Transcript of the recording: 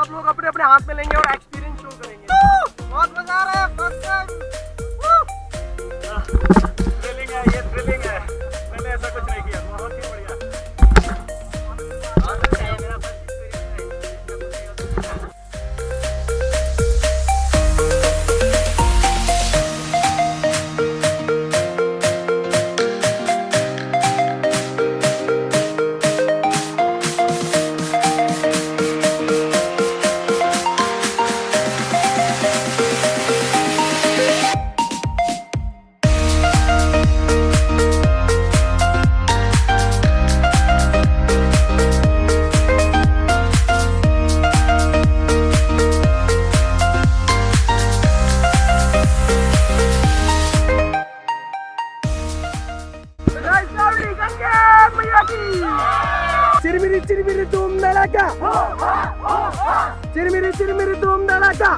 सब लोग अपने अपने हाथ में लेंगे और एक्सपीरियंस शो करेंगे। बहुत मजा आ रहा है, फर्स्ट टाइम। थ्रिलिंग है, ये थ्रिलिंग है। मैंने ऐसा कुछ नहीं किया, बहुत ही बढ़िया। चिरमिरी चिरमिरी धूम धड़ाका, चिरमिरी चिरमिरी धूम धड़ाका।